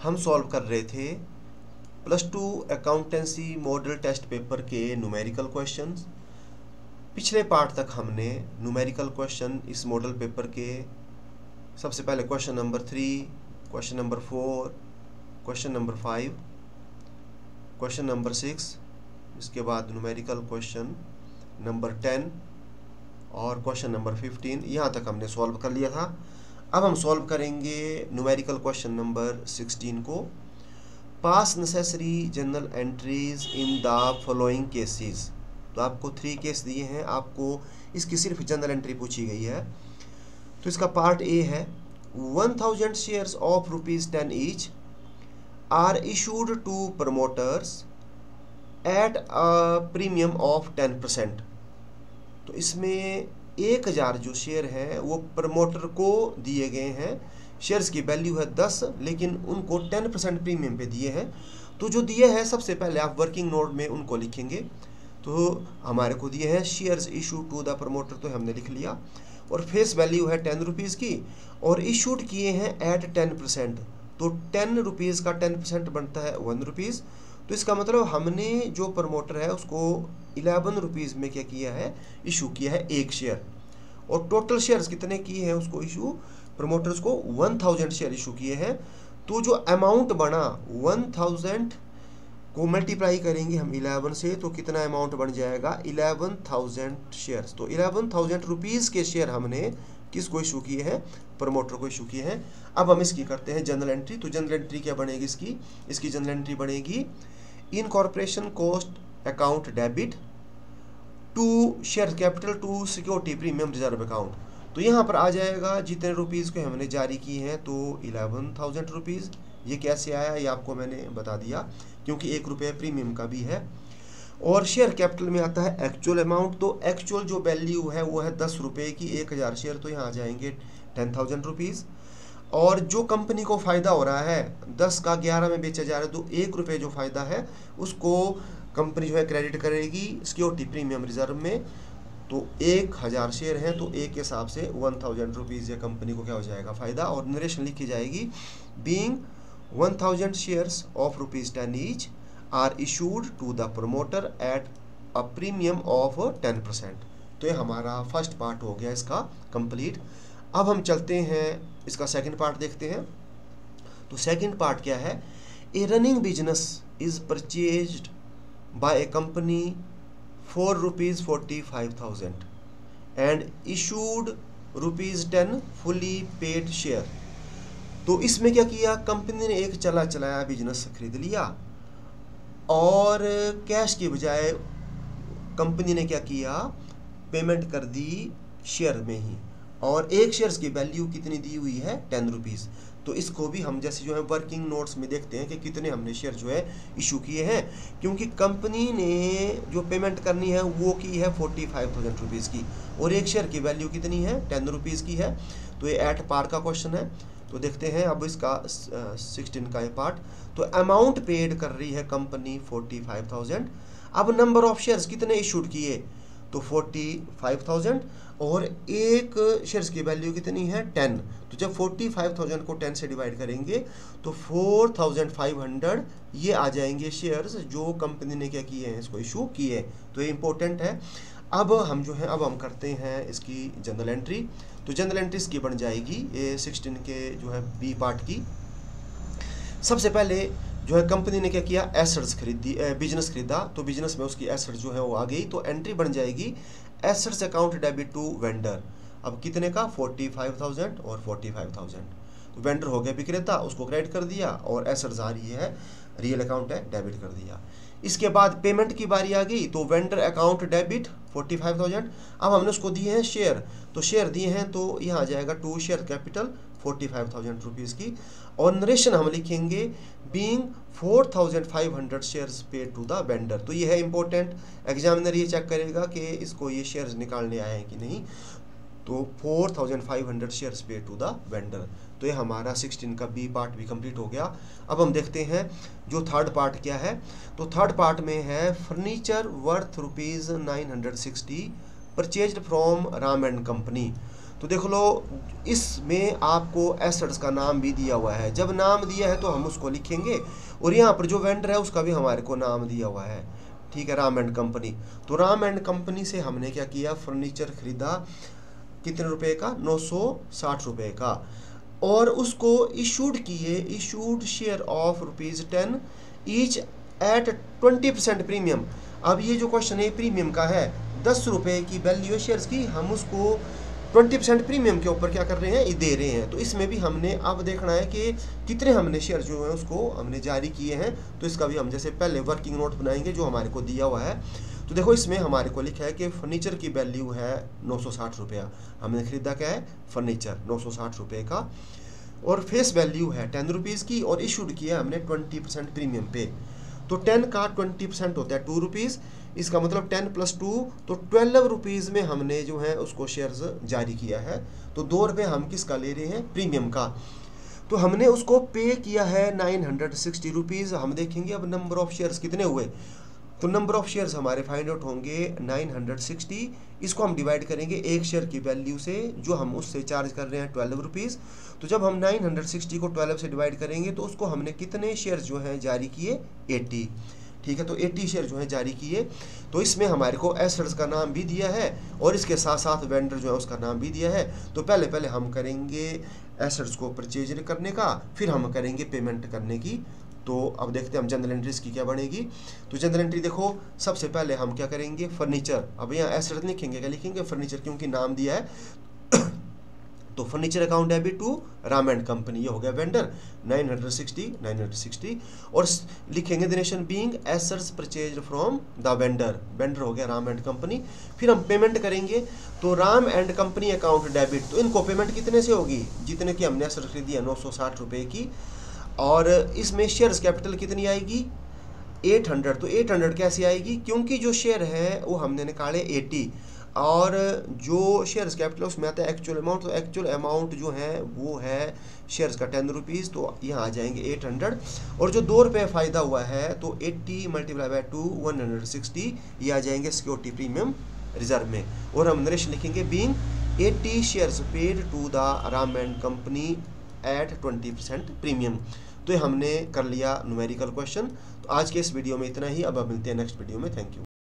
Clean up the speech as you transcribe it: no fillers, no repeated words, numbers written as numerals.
हम सॉल्व कर रहे थे +2 अकाउंटेंसी मॉडल टेस्ट पेपर के न्यूमेरिकल क्वेश्चंस। पिछले पार्ट तक हमने न्यूमेरिकल क्वेश्चन इस मॉडल पेपर के सबसे पहले question number 3, question number 4, question number 5, question number 6, इसके बाद न्यूमेरिकल क्वेश्चन नंबर 10 और क्वेश्चन नंबर 15, यहाँ तक हमने सॉल्व कर लिया था। अब हम सॉल्व करेंगे न्यूमेरिकल क्वेश्चन नंबर 16 को। पास necessary general entries in the following cases. तो आपको 3 केस दिए हैं, आपको इसकी सिर्फ जनरल एंट्री पूछी गई है। तो इसका पार्ट ए है 1000 shares of ₹10 each are issued to promoters at a premium of 10%। तो इसमें 1000 जो शेयर हैं वो प्रमोटर को दिए गए हैं। शेयर्स की वैल्यू है 10, लेकिन उनको 10% प्रीमियम पे दिए हैं। तो जो दिए हैं सबसे पहले आप वर्किंग नोट में उनको लिखेंगे। तो हमारे को दिए हैं shares issue to the promoter, तो हमने लिख लिया। और फेस वैल्यू है 10 रुपीज़ की और इशूड किए हैं एट 10%। तो 10 रुपीज़ का 10% बनता है 1 रुपीज़। तो इसका मतलब हमने जो प्रमोटर है उसको 11 रुपीज़ में क्या किया है, इशू किया है 1 शेयर। और टोटल शेयर्स कितने किए हैं उसको इशू, प्रमोटर्स को 1000 शेयर इशू किए हैं। तो जो अमाउंट बना 1000 को मल्टीप्लाई करेंगे हम 11 से, तो कितना अमाउंट बन जाएगा 11,000 शेयर्स। तो 11,000 रुपीज़ के शेयर हमने किसको इशू किए हैं, प्रमोटर को इशू किए हैं। अब हम इसकी करते हैं जनरल एंट्री। तो जनरल एंट्री क्या बनेगी इसकी जनरल एंट्री बनेगी incorporation cost account debit to share capital to security premium reserve account. तो यहाँ पर आ जाएगा जितने रुपीज़ को हमने जारी किए हैं, तो 11,000 रुपीज़। ये कैसे आया ये आपको मैंने बता दिया, क्योंकि 1 रुपये प्रीमियम का भी है। और शेयर कैपिटल में आता है एक्चुअल अमाउंट। तो एक्चुअल जो वैल्यू है वो है 10 रुपये की 1000 शेयर, तो यहाँ आ जाएंगे 10,000 रुपीज़। और जो कंपनी को फ़ायदा हो रहा है 10 का 11 में बेचा जा रहा है, तो 1 रुपये जो फ़ायदा है उसको कंपनी जो है क्रेडिट करेगी सिक्योरिटी प्रीमियम रिजर्व में। तो 1000 शेयर हैं, तो एक के हिसाब से 1000 रुपीज़ ये कंपनी को क्या हो जाएगा फ़ायदा। और नरेशन लिखी जाएगी being 1000 shares of ₹10 each are issued to the promoter at a premium of 10%। तो ये हमारा फर्स्ट पार्ट हो गया इसका कंप्लीट। अब हम चलते हैं इसका सेकंड पार्ट देखते हैं। तो सेकंड पार्ट क्या है, a running business is purchased by a company for ₹45,000 and issued ₹10 fully paid share। तो इसमें क्या किया, कंपनी ने एक चला चलाया बिजनेस खरीद लिया और कैश के बजाय कंपनी ने क्या किया, पेमेंट कर दी शेयर में ही। और एक शेयर्स की वैल्यू कितनी दी हुई है 10 रुपीज़। तो इसको भी हम जैसे जो है वर्किंग नोट्स में देखते हैं कि कितने हमने शेयर जो है इशू किए हैं, क्योंकि कंपनी ने जो पेमेंट करनी है वो की है 45,000 रुपीज़ की और एक शेयर की वैल्यू कितनी है 10 रुपीज़ की है। तो ये एट पार का क्वेश्चन है। तो देखते हैं अब इसका 16 का ये पार्ट। तो अमाउंट पेड कर रही है कंपनी 45,000। अब नंबर ऑफ शेयर्स कितने इशूड किए, तो 45,000 और एक शेयर्स की वैल्यू कितनी है 10। तो जब 45,000 को 10 से डिवाइड करेंगे तो 4,500 ये आ जाएंगे शेयर्स जो कंपनी ने क्या किए हैं, इसको इशू किए। तो ये इंपॉर्टेंट है। अब हम जो है अब हम करते हैं इसकी जनरल एंट्री। तो जनरल एंट्री इसकी बन जाएगी ये 16 के जो है बी पार्ट की। सबसे पहले जो है कंपनी ने क्या किया, एसेट्स खरीदी, बिजनेस खरीदा। तो बिजनेस में उसकी एसेट्स जो है वो आ गई। तो एंट्री बन जाएगी assets account debit to vendor. अब कितने का 45,000 और 45,000। तो वेंडर हो गया विक्रेता, उसको क्रेडिट कर दिया और एसेट्स आ रही है रियल अकाउंट है डेबिट कर दिया। इसके बाद पेमेंट की बारी आ गई। तो वेंडर अकाउंट डेबिट 45,000। अब हमने उसको दिए हैं शेयर, तो शेयर दिए हैं तो यहाँ आ जाएगा टू शेयर कैपिटल 45,000 रुपीज़ की। और नरेशन हम लिखेंगे being 4,500 shares paid to the vendor. तो ये है इंपॉर्टेंट, एग्जामिनर ये चेक करेगा कि इसको ये शेयर्स निकालने आए हैं कि नहीं। तो 4,500 shares paid to the vendor. तो ये हमारा 16 का बी पार्ट भी कंप्लीट हो गया। अब हम देखते हैं जो थर्ड पार्ट क्या है। तो थर्ड पार्ट में है furniture worth ₹960 purchased from Ram and company. तो देख लो इसमें आपको एसेट्स का नाम भी दिया हुआ है। जब नाम दिया है तो हम उसको लिखेंगे, और यहाँ पर जो वेंडर है उसका भी हमारे को नाम दिया हुआ है, ठीक है, राम एंड कंपनी। तो राम एंड कंपनी से हमने क्या किया, फर्नीचर खरीदा कितने रुपए का, 960 रुपए का, और उसको इशूड किए, issued share of ₹10 each eight 20% premium. अब ये जो क्वेश्चन है प्रीमियम का है, 10 रुपए की वैल्यू है शेयर्स की, हम उसको 20% प्रीमियम के ऊपर क्या कर रहे हैं, ये दे रहे हैं। तो इसमें भी हमने अब देखना है कि कितने हमने शेयर जो है उसको हमने जारी किए हैं। तो इसका भी हम जैसे पहले वर्किंग नोट बनाएंगे जो हमारे को दिया हुआ है। तो देखो इसमें हमारे को लिखा है कि फर्नीचर की वैल्यू है 960 रुपया, हमने खरीदा क्या है, फर्नीचर 960 रुपये का, और फेस वैल्यू है 10 रुपीज़ की, और इशूड किया हमने 20% प्रीमियम पे। तो 10 का 20% होता है 2 रुपीज़, इसका मतलब 10 + 2 तो 12 रुपीज़ में हमने जो है उसको शेयर्स जारी किया है। तो 2 रुपये हम किसका ले रहे हैं, प्रीमियम का। तो हमने उसको पे किया है 960 रुपीज़। हम देखेंगे अब नंबर ऑफ शेयर्स कितने हुए। तो नंबर ऑफ शेयर्स हमारे फाइंड आउट होंगे 960, इसको हम डिवाइड करेंगे एक शेयर की वैल्यू से जो हम उससे चार्ज कर रहे हैं 12 रुपीज़। तो जब हम 960 को 12 से डिवाइड करेंगे तो उसको हमने कितने शेयर्स जो हैं जारी किए, 80, ठीक है। तो 80 शेयर जो है जारी किए। तो इसमें हमारे को एसेट्स का नाम भी दिया है और इसके साथ साथ वेंडर जो है उसका नाम भी दिया है। तो पहले हम करेंगे एसेट्स को परचेज करने का, फिर हम करेंगे पेमेंट करने की। तो अब देखते हैं हम जनरल एंट्रीज की क्या बनेगी। तो जनरल एंट्री देखो, सबसे पहले हम क्या करेंगे, फर्नीचर। अब यहाँ एसेट लिखेंगे, क्या लिखेंगे, फर्नीचर, क्योंकि नाम दिया है। तो furniture account debit to Ram and company, ये हो गया वेंडर 960, और लिखेंगे donation being assets purchased from the vendor, vendor हो गया राम एंड कंपनी। फिर हम पेमेंट करेंगे, तो Ram and company account debit, तो इनको पेमेंट कितने से होगी, जितने की हमने एसेट खरीदी है 960 रुपये की, और इसमें शेयर्स कैपिटल कितनी आएगी, 800। तो 800 कैसे आएगी, क्योंकि जो शेयर है वो हमने निकाले 80, और जो शेयर्स कैपिटल उसमें आता है एक्चुअल अमाउंट। तो एक्चुअल अमाउंट जो है वो है शेयर्स का 10 रुपीज़, तो यहाँ आ जाएंगे 800, और जो 2 रुपये फ़ायदा हुआ है तो 80 × 2 160, ये आ जाएंगे सिक्योरिटी प्रीमियम रिजर्व में। और हम नरेशन लिखेंगे being 80 shares paid to the Ram and company at 20% premium. तो ये हमने कर लिया न्यूमेरिकल क्वेश्चन। तो आज के इस वीडियो में इतना ही, अब मिलते हैं नेक्स्ट वीडियो में। Thank you.